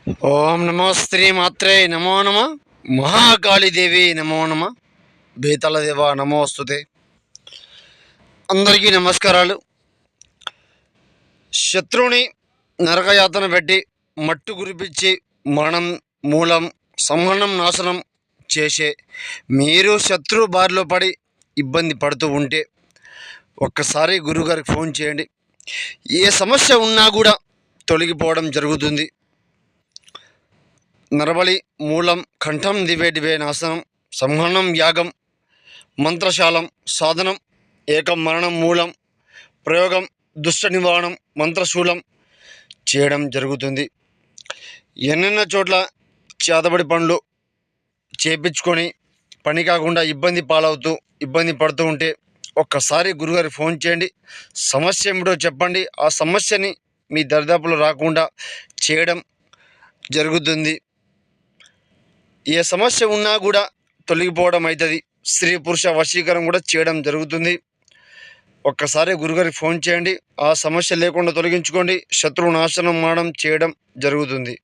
ఓం నమో శ్రీ మాత్రే నమో నమ మహాకాళీదేవి నమో నమ బేతల దేవ నమోస్తుతే. అందరికీ నమస్కారాలు. శత్రువుని నరకయాతన పెట్టి మట్టు కురిపించి మరణం మూలం సంహరణం నాశనం చేసే మీరు శత్రు బారిలో పడి ఇబ్బంది పడుతూ ఉంటే ఒక్కసారి గురువుగారికి ఫోన్ చేయండి. ఏ సమస్య ఉన్నా కూడా తొలగిపోవడం జరుగుతుంది. నరబలి మూలం కంఠం దివే నాశనం సంహరణం యాగం మంత్రశాలం సాధనం ఏకం మరణం మూలం ప్రయోగం దుష్ట నివారణం మంత్రశూలం చేయడం జరుగుతుంది. ఎన్నెన్న చోట్ల చేతబడి పనులు చేపించుకొని పని కాకుండా ఇబ్బంది పడుతూ ఉంటే ఒక్కసారి గురుగారికి ఫోన్ చేయండి. సమస్య ఏమిటో చెప్పండి. ఆ సమస్యని మీ దరిదాపులో రాకుండా చేయడం జరుగుతుంది. ఏ సమస్య ఉన్నా కూడా తొలగిపోవడం అవుతుంది. స్త్రీ పురుష వశీకరణ కూడా చేయడం జరుగుతుంది. ఒక్కసారి గురుగారికి ఫోన్ చేయండి. ఆ సమస్య లేకుండా తొలగించుకోండి. శత్రువు నాశనం చేయడం జరుగుతుంది.